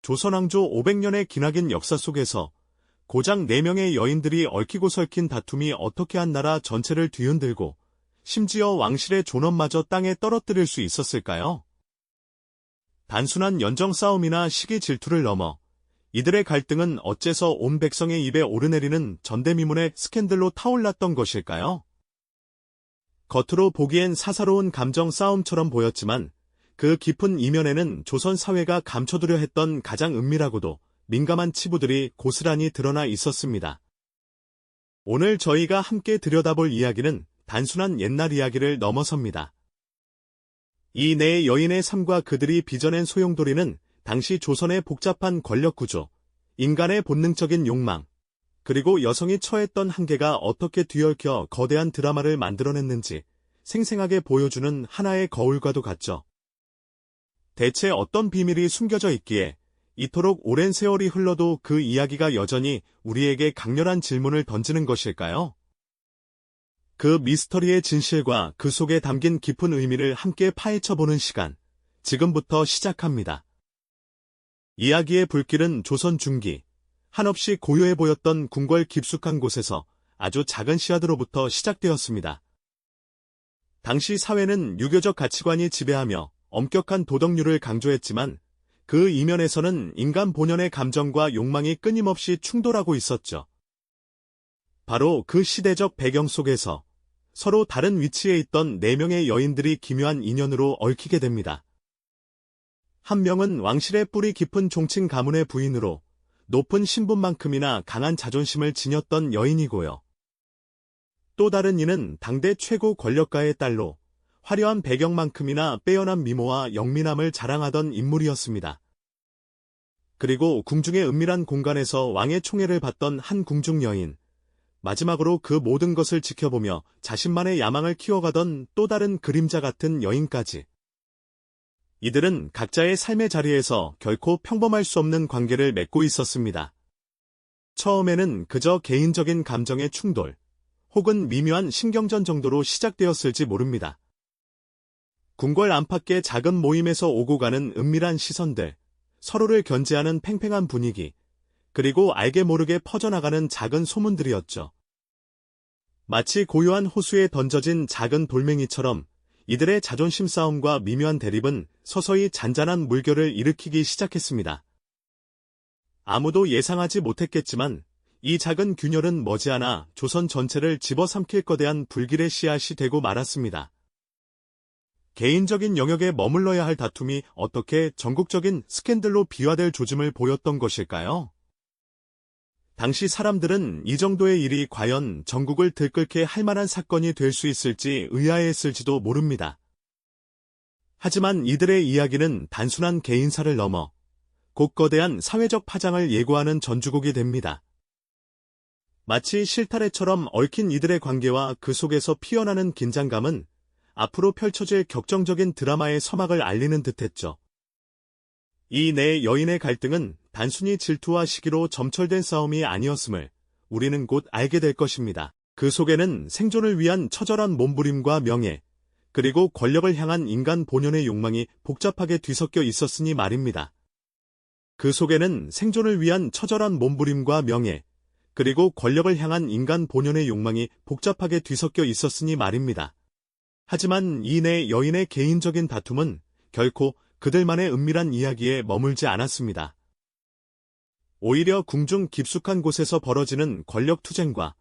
조선왕조 500년의 기나긴 역사 속에서 고작 4명의 여인들이 얽히고 설킨 다툼이 어떻게 한 나라 전체를 뒤흔들고 심지어 왕실의 존엄마저 땅에 떨어뜨릴 수 있었을까요? 단순한 연정 싸움이나 시기 질투를 넘어 이들의 갈등은 어째서 온 백성의 입에 오르내리는 전대미문의 스캔들로 타올랐던 것일까요? 겉으로 보기엔 사사로운 감정 싸움처럼 보였지만 그 깊은 이면에는 조선 사회가 감춰두려 했던 가장 은밀하고도 민감한 치부들이 고스란히 드러나 있었습니다. 오늘 저희가 함께 들여다볼 이야기는 단순한 옛날 이야기를 넘어섭니다. 이 네 여인의 삶과 그들이 빚어낸 소용돌이는 당시 조선의 복잡한 권력구조, 인간의 본능적인 욕망, 그리고 여성이 처했던 한계가 어떻게 뒤얽혀 거대한 드라마를 만들어냈는지 생생하게 보여주는 하나의 거울과도 같죠. 대체 어떤 비밀이 숨겨져 있기에 이토록 오랜 세월이 흘러도 그 이야기가 여전히 우리에게 강렬한 질문을 던지는 것일까요? 그 미스터리의 진실과 그 속에 담긴 깊은 의미를 함께 파헤쳐보는 시간, 지금부터 시작합니다. 이야기의 불길은 조선 중기, 한없이 고요해 보였던 궁궐 깊숙한 곳에서 아주 작은 씨앗으로부터 시작되었습니다. 당시 사회는 유교적 가치관이 지배하며 엄격한 도덕률을 강조했지만 그 이면에서는 인간 본연의 감정과 욕망이 끊임없이 충돌하고 있었죠. 바로 그 시대적 배경 속에서 서로 다른 위치에 있던 4명의 여인들이 기묘한 인연으로 얽히게 됩니다. 한 명은 왕실의 뿌리 깊은 종친 가문의 부인으로 높은 신분만큼이나 강한 자존심을 지녔던 여인이고요. 또 다른 이는 당대 최고 권력가의 딸로 화려한 배경만큼이나 빼어난 미모와 영민함을 자랑하던 인물이었습니다. 그리고 궁중의 은밀한 공간에서 왕의 총애를 받던 한 궁중 여인, 마지막으로 그 모든 것을 지켜보며 자신만의 야망을 키워가던 또 다른 그림자 같은 여인까지. 이들은 각자의 삶의 자리에서 결코 평범할 수 없는 관계를 맺고 있었습니다. 처음에는 그저 개인적인 감정의 충돌, 혹은 미묘한 신경전 정도로 시작되었을지 모릅니다. 궁궐 안팎의 작은 모임에서 오고 가는 은밀한 시선들, 서로를 견제하는 팽팽한 분위기, 그리고 알게 모르게 퍼져나가는 작은 소문들이었죠. 마치 고요한 호수에 던져진 작은 돌멩이처럼 이들의 자존심 싸움과 미묘한 대립은 서서히 잔잔한 물결을 일으키기 시작했습니다. 아무도 예상하지 못했겠지만 이 작은 균열은 머지않아 조선 전체를 집어삼킬 거대한 불길의 씨앗이 되고 말았습니다. 개인적인 영역에 머물러야 할 다툼이 어떻게 전국적인 스캔들로 비화될 조짐을 보였던 것일까요? 당시 사람들은 이 정도의 일이 과연 전국을 들끓게 할 만한 사건이 될 수 있을지 의아해했을지도 모릅니다. 하지만 이들의 이야기는 단순한 개인사를 넘어 곧 거대한 사회적 파장을 예고하는 전주곡이 됩니다. 마치 실타래처럼 얽힌 이들의 관계와 그 속에서 피어나는 긴장감은 앞으로 펼쳐질 격정적인 드라마의 서막을 알리는 듯했죠. 이 네 여인의 갈등은 단순히 질투와 시기로 점철된 싸움이 아니었음을 우리는 곧 알게 될 것입니다. 그 속에는 생존을 위한 처절한 몸부림과 명예, 그리고 권력을 향한 인간 본연의 욕망이 복잡하게 뒤섞여 있었으니 말입니다. 그 속에는 생존을 위한 처절한 몸부림과 명예, 그리고 권력을 향한 인간 본연의 욕망이 복잡하게 뒤섞여 있었으니 말입니다. 하지만 이 네 여인의 개인적인 다툼은 결코 그들만의 은밀한 이야기에 머물지 않았습니다. 오히려 궁중 깊숙한 곳에서 벌어지는 권력 투쟁과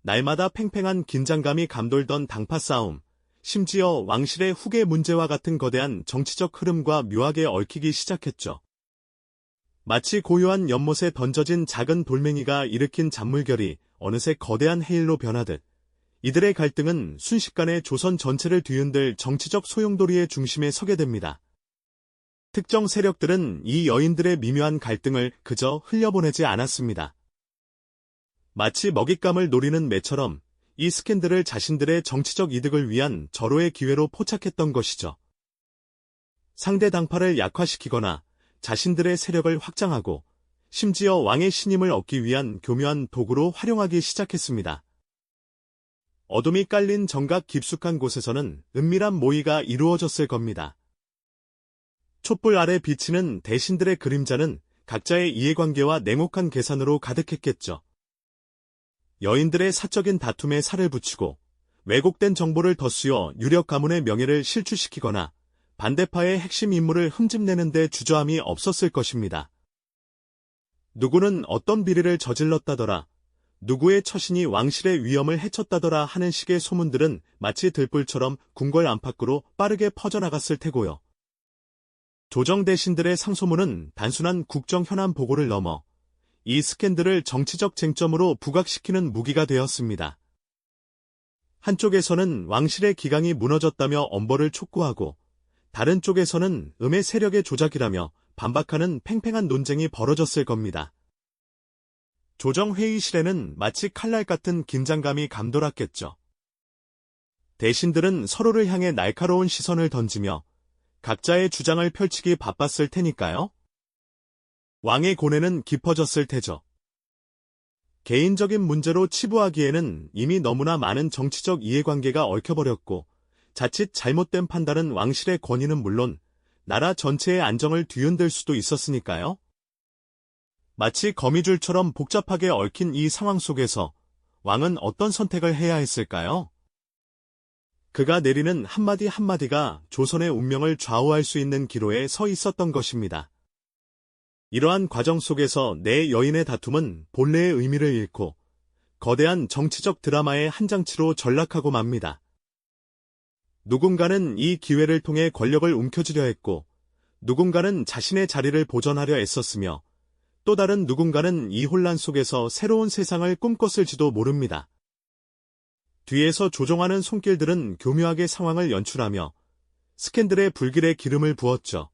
날마다 팽팽한 긴장감이 감돌던 당파 싸움, 심지어 왕실의 후계 문제와 같은 거대한 정치적 흐름과 묘하게 얽히기 시작했죠. 마치 고요한 연못에 던져진 작은 돌멩이가 일으킨 잔물결이 어느새 거대한 해일로 변하듯 이들의 갈등은 순식간에 조선 전체를 뒤흔들 정치적 소용돌이의 중심에 서게 됩니다. 특정 세력들은 이 여인들의 미묘한 갈등을 그저 흘려보내지 않았습니다. 마치 먹잇감을 노리는 매처럼 이 스캔들을 자신들의 정치적 이득을 위한 절호의 기회로 포착했던 것이죠. 상대 당파를 약화시키거나 자신들의 세력을 확장하고 심지어 왕의 신임을 얻기 위한 교묘한 도구로 활용하기 시작했습니다. 어둠이 깔린 정각 깊숙한 곳에서는 은밀한 모의가 이루어졌을 겁니다. 촛불 아래 비치는 대신들의 그림자는 각자의 이해관계와 냉혹한 계산으로 가득했겠죠. 여인들의 사적인 다툼에 살을 붙이고 왜곡된 정보를 덧쓰여 유력 가문의 명예를 실추시키거나 반대파의 핵심 인물을 흠집내는 데 주저함이 없었을 것입니다. 누구는 어떤 비리를 저질렀다더라, 누구의 처신이 왕실의 위엄을 해쳤다더라 하는 식의 소문들은 마치 들불처럼 궁궐 안팎으로 빠르게 퍼져나갔을 테고요. 조정 대신들의 상소문은 단순한 국정 현안 보고를 넘어 이 스캔들을 정치적 쟁점으로 부각시키는 무기가 되었습니다. 한쪽에서는 왕실의 기강이 무너졌다며 엄벌을 촉구하고 다른 쪽에서는 음의 세력의 조작이라며 반박하는 팽팽한 논쟁이 벌어졌을 겁니다. 조정회의실에는 마치 칼날 같은 긴장감이 감돌았겠죠. 대신들은 서로를 향해 날카로운 시선을 던지며 각자의 주장을 펼치기 바빴을 테니까요. 왕의 고뇌는 깊어졌을 테죠. 개인적인 문제로 치부하기에는 이미 너무나 많은 정치적 이해관계가 얽혀버렸고 자칫 잘못된 판단은 왕실의 권위는 물론 나라 전체의 안정을 뒤흔들 수도 있었으니까요. 마치 거미줄처럼 복잡하게 얽힌 이 상황 속에서 왕은 어떤 선택을 해야 했을까요? 그가 내리는 한마디 한마디가 조선의 운명을 좌우할 수 있는 기로에 서 있었던 것입니다. 이러한 과정 속에서 네 여인의 다툼은 본래의 의미를 잃고 거대한 정치적 드라마의 한 장치로 전락하고 맙니다. 누군가는 이 기회를 통해 권력을 움켜쥐려 했고 누군가는 자신의 자리를 보전하려 애썼으며 또 다른 누군가는 이 혼란 속에서 새로운 세상을 꿈꿨을지도 모릅니다. 뒤에서 조종하는 손길들은 교묘하게 상황을 연출하며 스캔들의 불길에 기름을 부었죠.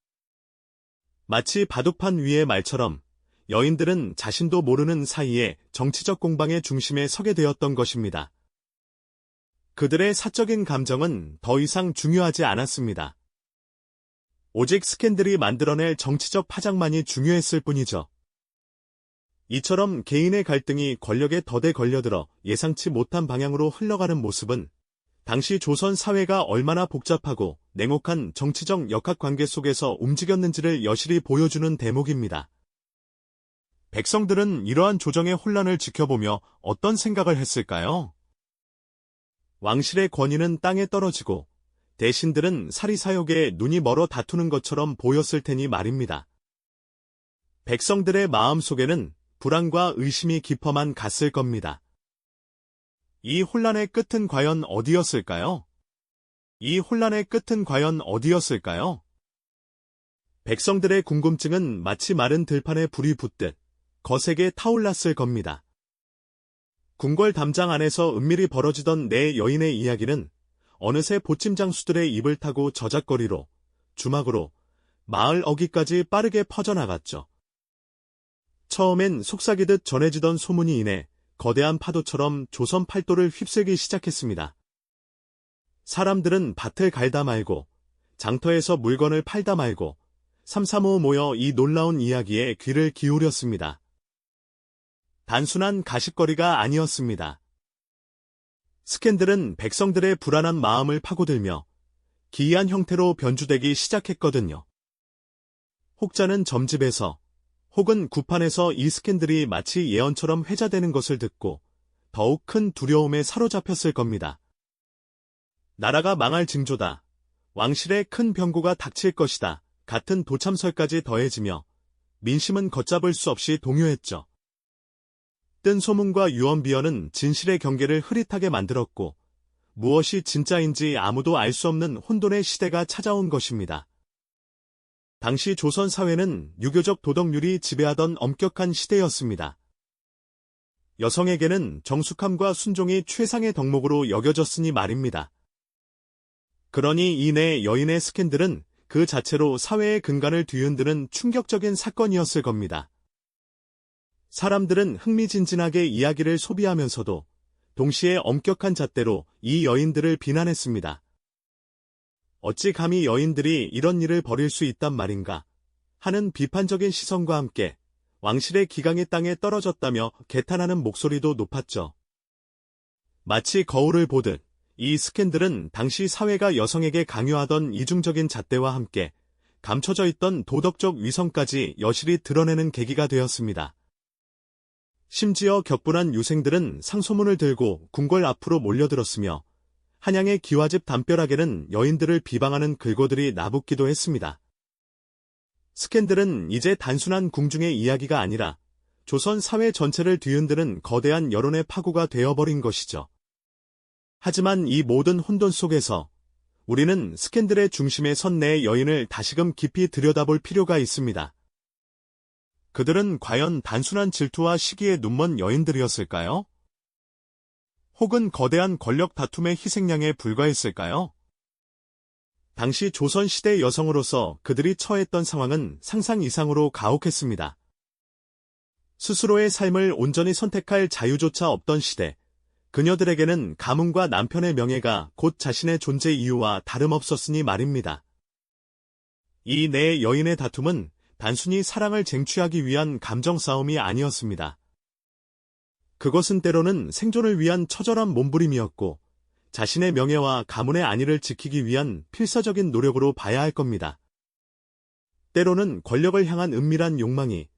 마치 바둑판 위의 말처럼 여인들은 자신도 모르는 사이에 정치적 공방의 중심에 서게 되었던 것입니다. 그들의 사적인 감정은 더 이상 중요하지 않았습니다. 오직 스캔들이 만들어낼 정치적 파장만이 중요했을 뿐이죠. 이처럼 개인의 갈등이 권력의 덫에 걸려들어 예상치 못한 방향으로 흘러가는 모습은 당시 조선 사회가 얼마나 복잡하고 냉혹한 정치적 역학관계 속에서 움직였는지를 여실히 보여주는 대목입니다. 백성들은 이러한 조정의 혼란을 지켜보며 어떤 생각을 했을까요? 왕실의 권위는 땅에 떨어지고 대신들은 사리사욕에 눈이 멀어 다투는 것처럼 보였을 테니 말입니다. 백성들의 마음속에는 불안과 의심이 깊어만 갔을 겁니다. 이 혼란의 끝은 과연 어디였을까요? 이 혼란의 끝은 과연 어디였을까요? 백성들의 궁금증은 마치 마른 들판에 불이 붙듯 거세게 타올랐을 겁니다. 궁궐 담장 안에서 은밀히 벌어지던 네 여인의 이야기는 어느새 보침장수들의 입을 타고 저작거리로, 주막으로, 마을 어귀까지 빠르게 퍼져나갔죠. 처음엔 속삭이듯 전해지던 소문이 이내 거대한 파도처럼 조선 팔도를 휩쓸기 시작했습니다. 사람들은 밭을 갈다 말고 장터에서 물건을 팔다 말고 삼삼오오 모여 이 놀라운 이야기에 귀를 기울였습니다. 단순한 가십거리가 아니었습니다. 스캔들은 백성들의 불안한 마음을 파고들며 기이한 형태로 변주되기 시작했거든요. 혹자는 점집에서 혹은 구판에서 이 스캔들이 마치 예언처럼 회자되는 것을 듣고 더욱 큰 두려움에 사로잡혔을 겁니다. 나라가 망할 징조다. 왕실에 큰 병고가 닥칠 것이다. 같은 도참설까지 더해지며 민심은 걷잡을 수 없이 동요했죠. 뜬 소문과 유언비어는 진실의 경계를 흐릿하게 만들었고 무엇이 진짜인지 아무도 알 수 없는 혼돈의 시대가 찾아온 것입니다. 당시 조선 사회는 유교적 도덕률이 지배하던 엄격한 시대였습니다. 여성에게는 정숙함과 순종이 최상의 덕목으로 여겨졌으니 말입니다. 그러니 이 네 여인의 스캔들은 그 자체로 사회의 근간을 뒤흔드는 충격적인 사건이었을 겁니다. 사람들은 흥미진진하게 이야기를 소비하면서도 동시에 엄격한 잣대로 이 여인들을 비난했습니다. 어찌 감히 여인들이 이런 일을 벌일 수 있단 말인가 하는 비판적인 시선과 함께 왕실의 기강이 땅에 떨어졌다며 개탄하는 목소리도 높았죠. 마치 거울을 보듯 이 스캔들은 당시 사회가 여성에게 강요하던 이중적인 잣대와 함께 감춰져 있던 도덕적 위선까지 여실히 드러내는 계기가 되었습니다. 심지어 격분한 유생들은 상소문을 들고 궁궐 앞으로 몰려들었으며 한양의 기와집 담벼락에는 여인들을 비방하는 글고들이 나붙기도 했습니다. 스캔들은 이제 단순한 궁중의 이야기가 아니라 조선 사회 전체를 뒤흔드는 거대한 여론의 파고가 되어버린 것이죠. 하지만 이 모든 혼돈 속에서 우리는 스캔들의 중심에 선 네 여인을 다시금 깊이 들여다볼 필요가 있습니다. 그들은 과연 단순한 질투와 시기에 눈먼 여인들이었을까요? 혹은 거대한 권력 다툼의 희생양에 불과했을까요? 당시 조선시대 여성으로서 그들이 처했던 상황은 상상 이상으로 가혹했습니다. 스스로의 삶을 온전히 선택할 자유조차 없던 시대, 그녀들에게는 가문과 남편의 명예가 곧 자신의 존재 이유와 다름없었으니 말입니다. 이 네 여인의 다툼은 단순히 사랑을 쟁취하기 위한 감정 싸움이 아니었습니다. 그것은 때로는 생존을 위한 처절한 몸부림이었고 자신의 명예와 가문의 안위를 지키기 위한 필사적인 노력으로 봐야 할 겁니다. 때로는 권력을 향한 은밀한 욕망이,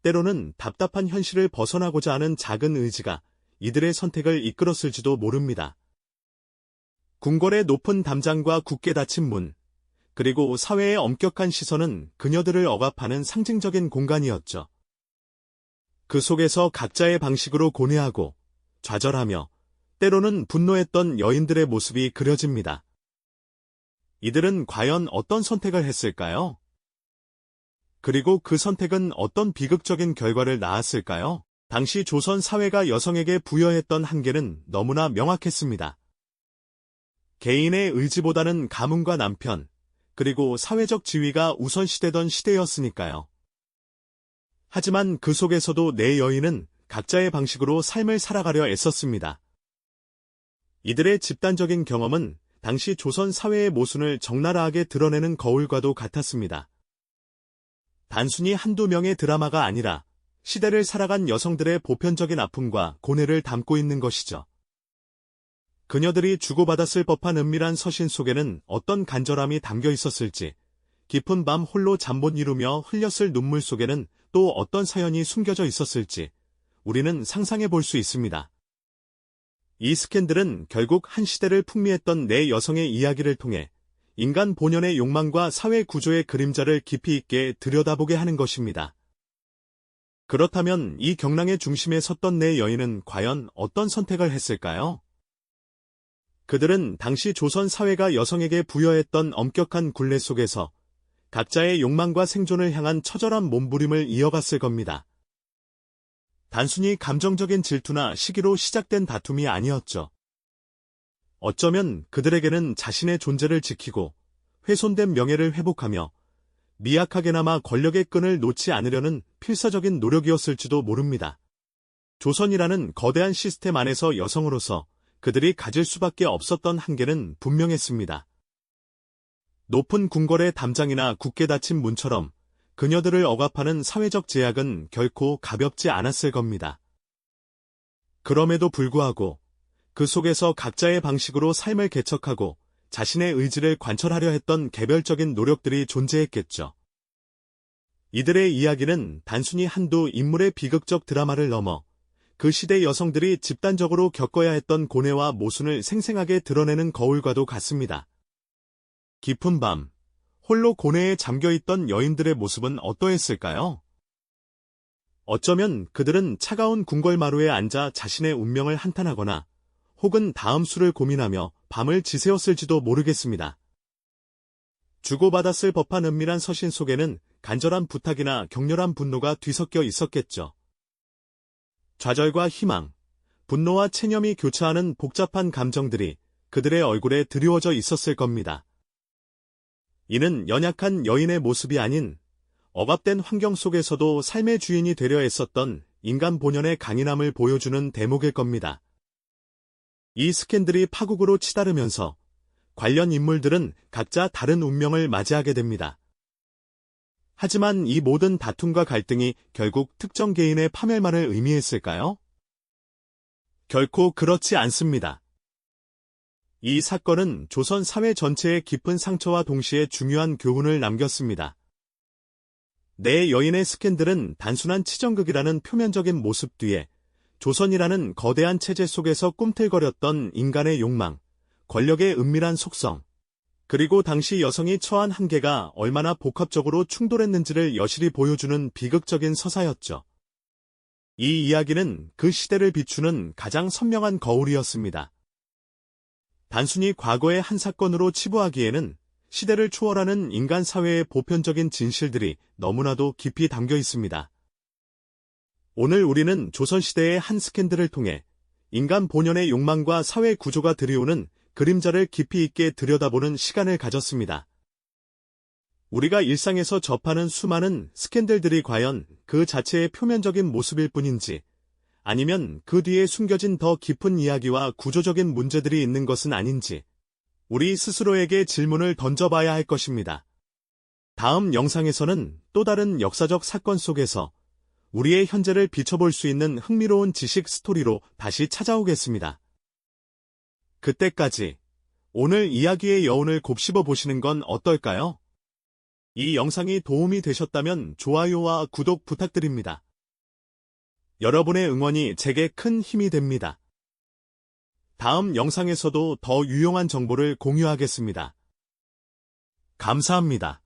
때로는 답답한 현실을 벗어나고자 하는 작은 의지가 이들의 선택을 이끌었을지도 모릅니다. 궁궐의 높은 담장과 굳게 닫힌 문, 그리고 사회의 엄격한 시선은 그녀들을 억압하는 상징적인 공간이었죠. 그 속에서 각자의 방식으로 고뇌하고 좌절하며 때로는 분노했던 여인들의 모습이 그려집니다. 이들은 과연 어떤 선택을 했을까요? 그리고 그 선택은 어떤 비극적인 결과를 낳았을까요? 당시 조선 사회가 여성에게 부여했던 한계는 너무나 명확했습니다. 개인의 의지보다는 가문과 남편, 그리고 사회적 지위가 우선시되던 시대였으니까요. 하지만 그 속에서도 네 여인은 각자의 방식으로 삶을 살아가려 애썼습니다. 이들의 집단적인 경험은 당시 조선 사회의 모순을 적나라하게 드러내는 거울과도 같았습니다. 단순히 한두 명의 드라마가 아니라 시대를 살아간 여성들의 보편적인 아픔과 고뇌를 담고 있는 것이죠. 그녀들이 주고받았을 법한 은밀한 서신 속에는 어떤 간절함이 담겨 있었을지, 깊은 밤 홀로 잠 못 이루며 흘렸을 눈물 속에는 또 어떤 사연이 숨겨져 있었을지 우리는 상상해 볼 수 있습니다. 이 스캔들은 결국 한 시대를 풍미했던 네 여성의 이야기를 통해 인간 본연의 욕망과 사회 구조의 그림자를 깊이 있게 들여다보게 하는 것입니다. 그렇다면 이 경랑의 중심에 섰던 네 여인은 과연 어떤 선택을 했을까요? 그들은 당시 조선 사회가 여성에게 부여했던 엄격한 굴레 속에서 각자의 욕망과 생존을 향한 처절한 몸부림을 이어갔을 겁니다. 단순히 감정적인 질투나 시기로 시작된 다툼이 아니었죠. 어쩌면 그들에게는 자신의 존재를 지키고 훼손된 명예를 회복하며 미약하게나마 권력의 끈을 놓지 않으려는 필사적인 노력이었을지도 모릅니다. 조선이라는 거대한 시스템 안에서 여성으로서 그들이 가질 수밖에 없었던 한계는 분명했습니다. 높은 궁궐의 담장이나 굳게 닫힌 문처럼 그녀들을 억압하는 사회적 제약은 결코 가볍지 않았을 겁니다. 그럼에도 불구하고 그 속에서 각자의 방식으로 삶을 개척하고 자신의 의지를 관철하려 했던 개별적인 노력들이 존재했겠죠. 이들의 이야기는 단순히 한두 인물의 비극적 드라마를 넘어 그 시대 여성들이 집단적으로 겪어야 했던 고뇌와 모순을 생생하게 드러내는 거울과도 같습니다. 깊은 밤, 홀로 고뇌에 잠겨있던 여인들의 모습은 어떠했을까요? 어쩌면 그들은 차가운 궁궐 마루에 앉아 자신의 운명을 한탄하거나 혹은 다음 수를 고민하며 밤을 지새웠을지도 모르겠습니다. 주고받았을 법한 은밀한 서신 속에는 간절한 부탁이나 격렬한 분노가 뒤섞여 있었겠죠. 좌절과 희망, 분노와 체념이 교차하는 복잡한 감정들이 그들의 얼굴에 드리워져 있었을 겁니다. 이는 연약한 여인의 모습이 아닌 억압된 환경 속에서도 삶의 주인이 되려 애썼던 인간 본연의 강인함을 보여주는 대목일 겁니다. 이 스캔들이 파국으로 치달으면서 관련 인물들은 각자 다른 운명을 맞이하게 됩니다. 하지만 이 모든 다툼과 갈등이 결국 특정 개인의 파멸만을 의미했을까요? 결코 그렇지 않습니다. 이 사건은 조선 사회 전체에 깊은 상처와 동시에 중요한 교훈을 남겼습니다. 내 여인의 스캔들은 단순한 치정극이라는 표면적인 모습 뒤에 조선이라는 거대한 체제 속에서 꿈틀거렸던 인간의 욕망, 권력의 은밀한 속성, 그리고 당시 여성이 처한 한계가 얼마나 복합적으로 충돌했는지를 여실히 보여주는 비극적인 서사였죠. 이 이야기는 그 시대를 비추는 가장 선명한 거울이었습니다. 단순히 과거의 한 사건으로 치부하기에는 시대를 초월하는 인간 사회의 보편적인 진실들이 너무나도 깊이 담겨 있습니다. 오늘 우리는 조선시대의 한 스캔들을 통해 인간 본연의 욕망과 사회 구조가 들이오는 그림자를 깊이 있게 들여다보는 시간을 가졌습니다. 우리가 일상에서 접하는 수많은 스캔들들이 과연 그 자체의 표면적인 모습일 뿐인지, 아니면 그 뒤에 숨겨진 더 깊은 이야기와 구조적인 문제들이 있는 것은 아닌지, 우리 스스로에게 질문을 던져봐야 할 것입니다. 다음 영상에서는 또 다른 역사적 사건 속에서 우리의 현재를 비춰볼 수 있는 흥미로운 지식 스토리로 다시 찾아오겠습니다. 그때까지 오늘 이야기의 여운을 곱씹어 보시는 건 어떨까요? 이 영상이 도움이 되셨다면 좋아요와 구독 부탁드립니다. 여러분의 응원이 제게 큰 힘이 됩니다. 다음 영상에서도 더 유용한 정보를 공유하겠습니다. 감사합니다.